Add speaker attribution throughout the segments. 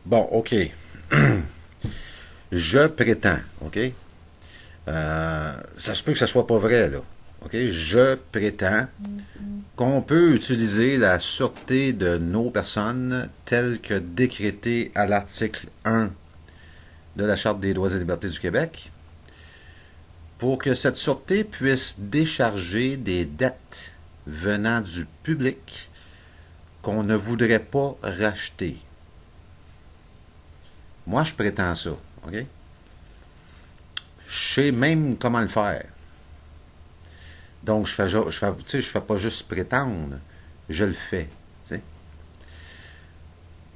Speaker 1: Bon, OK. Je prétends, OK? Ça se peut que ça soit pas vrai, là. OK? Je prétends qu'on peut utiliser la sûreté de nos personnes telle que décrétée à l'article 1 de la Charte des droits et libertés du Québec pour que cette sûreté puisse décharger des dettes venant du public qu'on ne voudrait pas racheter. Moi, je prétends ça, OK? Je sais même comment le faire. Donc, je fais pas juste prétendre, je le fais. T'sais.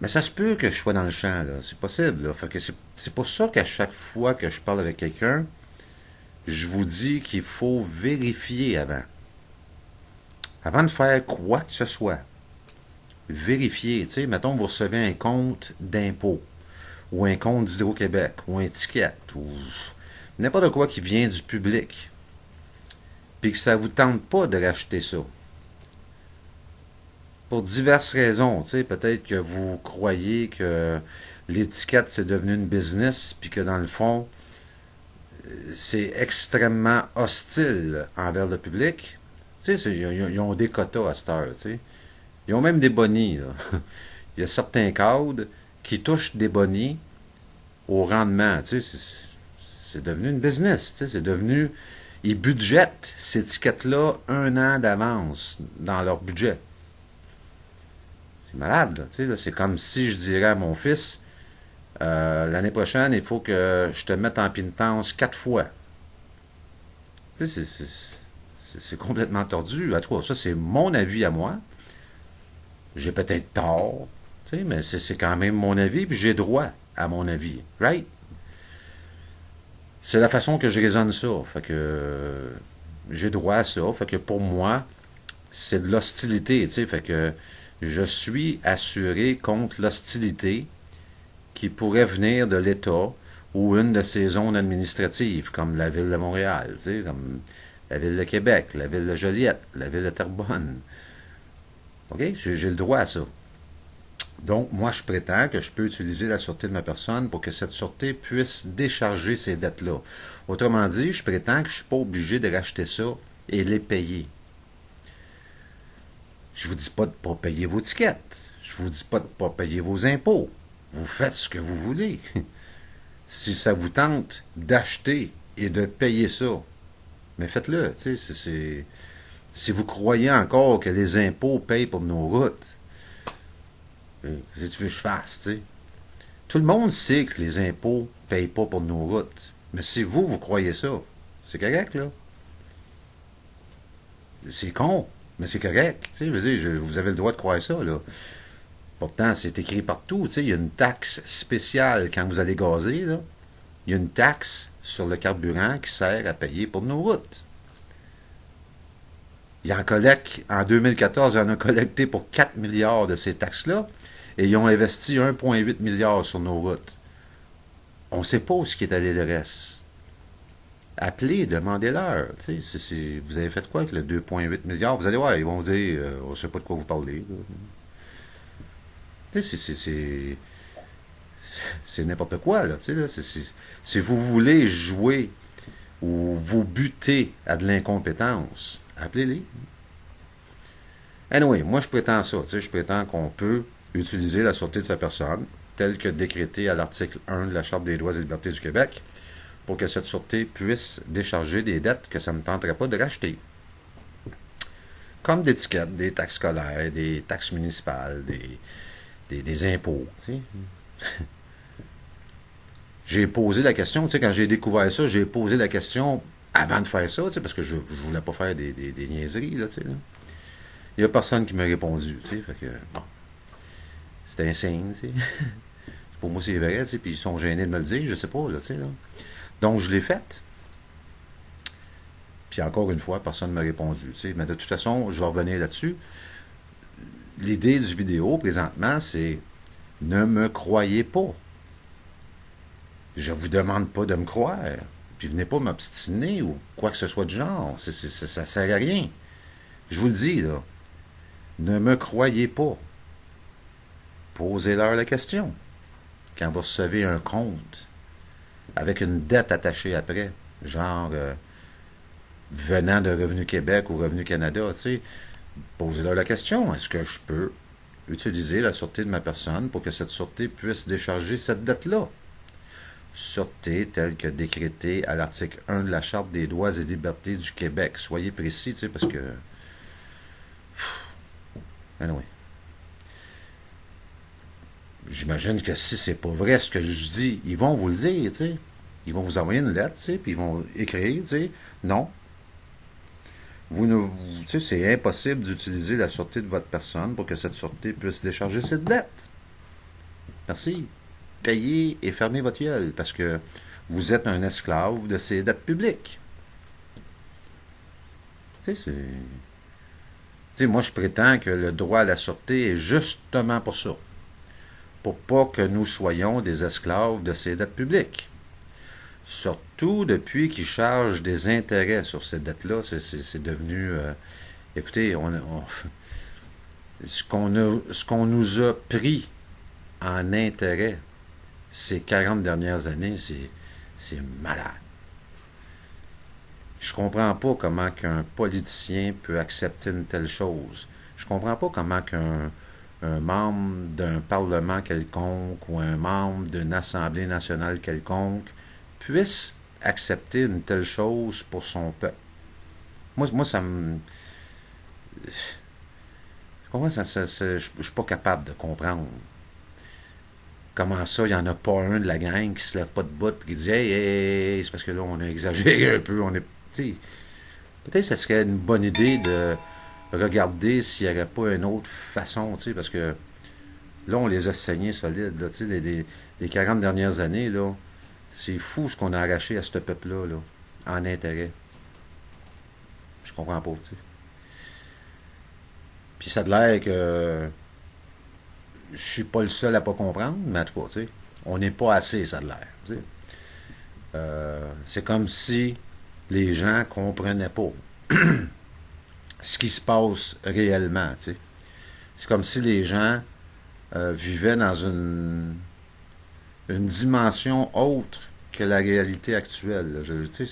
Speaker 1: Mais ça se peut que je sois dans le champ, là. C'est possible. Là. Fait que c'est pour ça qu'à chaque fois que je parle avec quelqu'un, je vous dis qu'il faut vérifier avant. Avant de faire quoi que ce soit. Vérifier. Tu sais, mettons, vous recevez un compte d'impôt, ou un compte d'Hydro-Québec, ou un ticket, ou n'importe quoi qui vient du public, puis que ça vous tente pas de racheter ça. Pour diverses raisons, tu sais, peut-être que vous croyez que l'étiquette c'est devenu une business, puis que dans le fond, c'est extrêmement hostile envers le public. Tu sais, ils ont des quotas à cette heure, tu sais. Ils ont même des bonnies, là. Il y a certains cadres qui touchent des bonnies au rendement, tu sais. C'est devenu une business, tu sais. C'est devenu... Ils budgètent ces étiquettes-là un an d'avance dans leur budget. C'est malade, là, tu sais, là. C'est comme si je dirais à mon fils, l'année prochaine, il faut que je te mette en pénitence 4 fois. Tu sais, c'est complètement tordu. À toi, ça, c'est mon avis à moi. J'ai peut-être tort, tu sais, mais c'est quand même mon avis, puis j'ai droit à mon avis. Right? C'est la façon que je raisonne ça. Fait que j'ai droit à ça. Fait que pour moi, c'est de l'hostilité, tu sais. Fait que je suis assuré contre l'hostilité qui pourrait venir de l'État ou une de ses zones administratives, comme la ville de Montréal, tu sais, comme la ville de Québec, la ville de Joliette, la ville de Terrebonne. OK? J'ai le droit à ça. Donc, moi, je prétends que je peux utiliser la sûreté de ma personne pour que cette sûreté puisse décharger ces dettes-là. Autrement dit, je prétends que je ne suis pas obligé de racheter ça et les payer. Je ne vous dis pas de ne pas payer vos tickets. Je ne vous dis pas de ne pas payer vos impôts. Vous faites ce que vous voulez. Si ça vous tente d'acheter et de payer ça, mais faites-le. Si vous croyez encore que les impôts payent pour nos routes, qu'est-ce que tu veux que je fasse, tu sais? Tout le monde sait que les impôts ne payent pas pour nos routes. Mais si vous, vous croyez ça, c'est correct, là. C'est con, mais c'est correct. Tu sais, je veux dire, vous avez le droit de croire ça, là. Pourtant, c'est écrit partout. Tu sais, il y a une taxe spéciale quand vous allez gazer, là. Il y a une taxe sur le carburant qui sert à payer pour nos routes. Il en collecte, en 2014, il en a collecté pour 4 milliards de ces taxes-là, et ils ont investi 1,8 milliard sur nos routes. On ne sait pas où est allé le reste. Appelez, demandez-leur. Vous avez fait quoi avec le 2,8 milliards? Vous allez voir, ils vont vous dire, on ne sait pas de quoi vous parlez. C'est n'importe quoi, là. Si vous voulez jouer ou vous buter à de l'incompétence, appelez-les. Anyway, moi je prétends ça. Je prétends qu'on peut utiliser la sûreté de sa personne, telle que décrétée à l'article 1 de la Charte des droits et libertés du Québec, pour que cette sûreté puisse décharger des dettes que ça ne tenterait pas de racheter. Comme des tickets, des taxes scolaires, des taxes municipales, des impôts. J'ai posé la question, quand j'ai découvert ça, j'ai posé la question avant de faire ça, parce que je voulais pas faire des niaiseries, là. Il n'y a personne qui m'a répondu, fait que, bon, c'était un signe, Pour moi, c'est vrai, puis ils sont gênés de me le dire, je sais pas, là. Donc, je l'ai fait. Puis encore une fois, personne ne m'a répondu, Mais de toute façon, je vais revenir là-dessus. L'idée du vidéo, présentement, c'est ne me croyez pas. Je vous demande pas de me croire. Puis venez pas m'obstiner ou quoi que ce soit de genre. Ça sert à rien. Je vous le dis, là. Ne me croyez pas. Posez-leur la question. quand vous recevez un compte avec une dette attachée après, genre venant de Revenu Québec ou Revenu Canada, tu sais, posez-leur la question, est-ce que je peux utiliser la sûreté de ma personne pour que cette sûreté puisse décharger cette dette-là? Sûreté telle que décrétée à l'article 1 de la Charte des droits et libertés du Québec. Soyez précis, tu sais, parce que... Anyway. J'imagine que si c'est pas vrai ce que je dis, ils vont vous le dire, tu sais. Ils vont vous envoyer une lettre, tu sais, puis ils vont écrire, tu sais, non. Vous ne, tu sais, c'est impossible d'utiliser la sûreté de votre personne pour que cette sûreté puisse décharger cette dette. Merci. Payez et fermez votre gueule, parce que vous êtes un esclave de ces dettes publiques. Tu sais, c'est... Tu sais, moi, je prétends que le droit à la sûreté est justement pour ça. Pour pas que nous soyons des esclaves de ces dettes publiques. Surtout depuis qu'ils chargent des intérêts sur ces dettes-là, c'est devenu... écoutez, ce qu'on nous a pris en intérêt ces 40 dernières années, c'est malade. Je comprends pas comment qu'un politicien peut accepter une telle chose. Je comprends pas comment qu'un un membre d'un parlement quelconque ou un membre d'une assemblée nationale quelconque puisse accepter une telle chose pour son peuple. Moi ça me... je suis pas capable de comprendre. Comment ça, il n'y en a pas un de la gang qui se lève pas de bout et qui dit hey, hey, hey, c'est parce que là, on a exagéré un peu. Peut-être que ça serait une bonne idée de regarder s'il n'y aurait pas une autre façon, parce que là, on les a saignés solides. Là, les 40 dernières années, là, c'est fou ce qu'on a arraché à ce peuple-là, là, en intérêt. Je comprends pas, tu sais. Puis ça a l'air que je suis pas le seul à pas comprendre, mais en tout cas, tu sais, on n'est pas assez, ça a l'air. Tu sais. C'est comme si les gens comprenaient pas ce qui se passe réellement, tu sais. C'est comme si les gens vivaient dans une dimension autre que la réalité actuelle. Tu sais,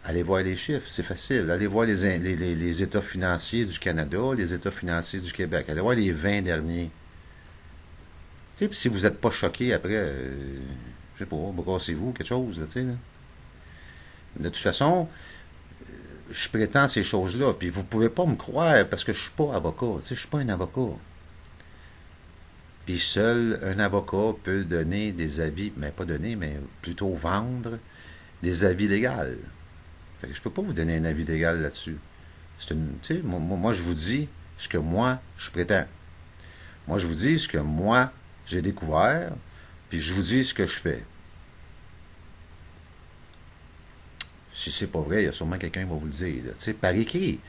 Speaker 1: allez voir les chiffres, c'est facile. Allez voir les états financiers du Canada, les états financiers du Québec. Allez voir les 20 derniers. Tu sais, puis si vous n'êtes pas choqué après, je sais pas, brassez-vous quelque chose, là, tu sais. Là. De toute façon, je prétends ces choses-là, puis vous pouvez pas me croire parce que je suis pas avocat. Tu sais, je suis pas un avocat. Puis seul un avocat peut donner des avis, mais pas donner, mais plutôt vendre des avis légaux. Fait que je peux pas vous donner un avis légal là-dessus. Tu sais, moi, je vous dis ce que moi, je prétends. Moi, je vous dis ce que moi, j'ai découvert, puis je vous dis ce que je fais. Si c'est pas vrai, il y a sûrement quelqu'un qui va vous le dire. Tu sais, par écrit.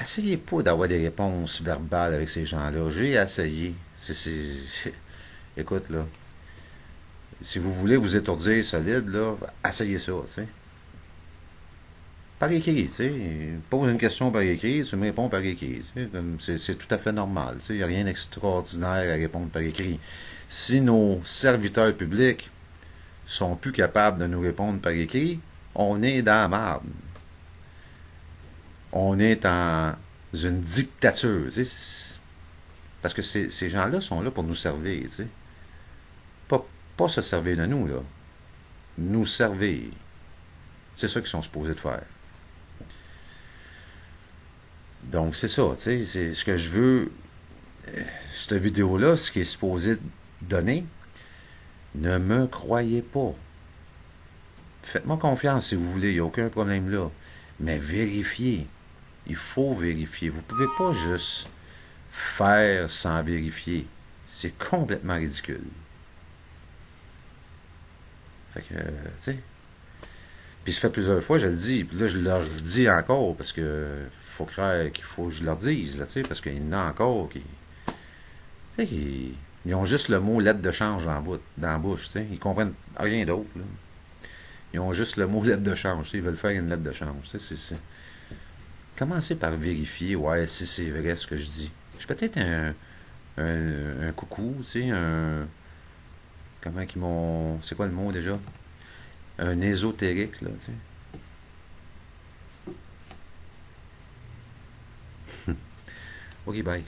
Speaker 1: Essayez pas d'avoir des réponses verbales avec ces gens-là. J'ai essayé. Écoute, là, si vous voulez vous étourdir solide, là, essayez ça, tu sais. Par écrit, tu sais. Pose une question par écrit, tu me réponds par écrit. C'est tout à fait normal, tu sais. Il n'y a rien d'extraordinaire à répondre par écrit. Si nos serviteurs publics sont plus capables de nous répondre par écrit, on est dans la merde. On est dans une dictature, tu sais. Parce que ces gens-là sont là pour nous servir, tu sais. Pas se servir de nous, là. Nous servir. C'est ça qu'ils sont supposés de faire. Donc, c'est ça, tu sais. C'est ce que je veux. Cette vidéo-là, ce qui est supposé donner, ne me croyez pas. Faites-moi confiance si vous voulez, il n'y a aucun problème là. Mais vérifiez. Il faut vérifier. Vous ne pouvez pas juste faire sans vérifier. C'est complètement ridicule. Fait que, tu sais. Puis ça fait plusieurs fois, je le dis, puis là, je leur dis encore, parce que faut croire qu'il faut que je leur dise, là, tu sais, parce qu'il y en a encore qui. Tu sais, ils ont juste le mot lettre de change dans la bouche, tu sais. Ils comprennent rien d'autre, là. Ils ont juste le mot lettre de change, tu sais. Ils veulent faire une lettre de change, tu sais. Commencez par vérifier, ouais, si c'est vrai ce que je dis. Je suis peut-être un coucou, tu sais, comment qu'ils m'ont... C'est quoi le mot déjà? Un ésotérique, là, tu sais. Ok, bye.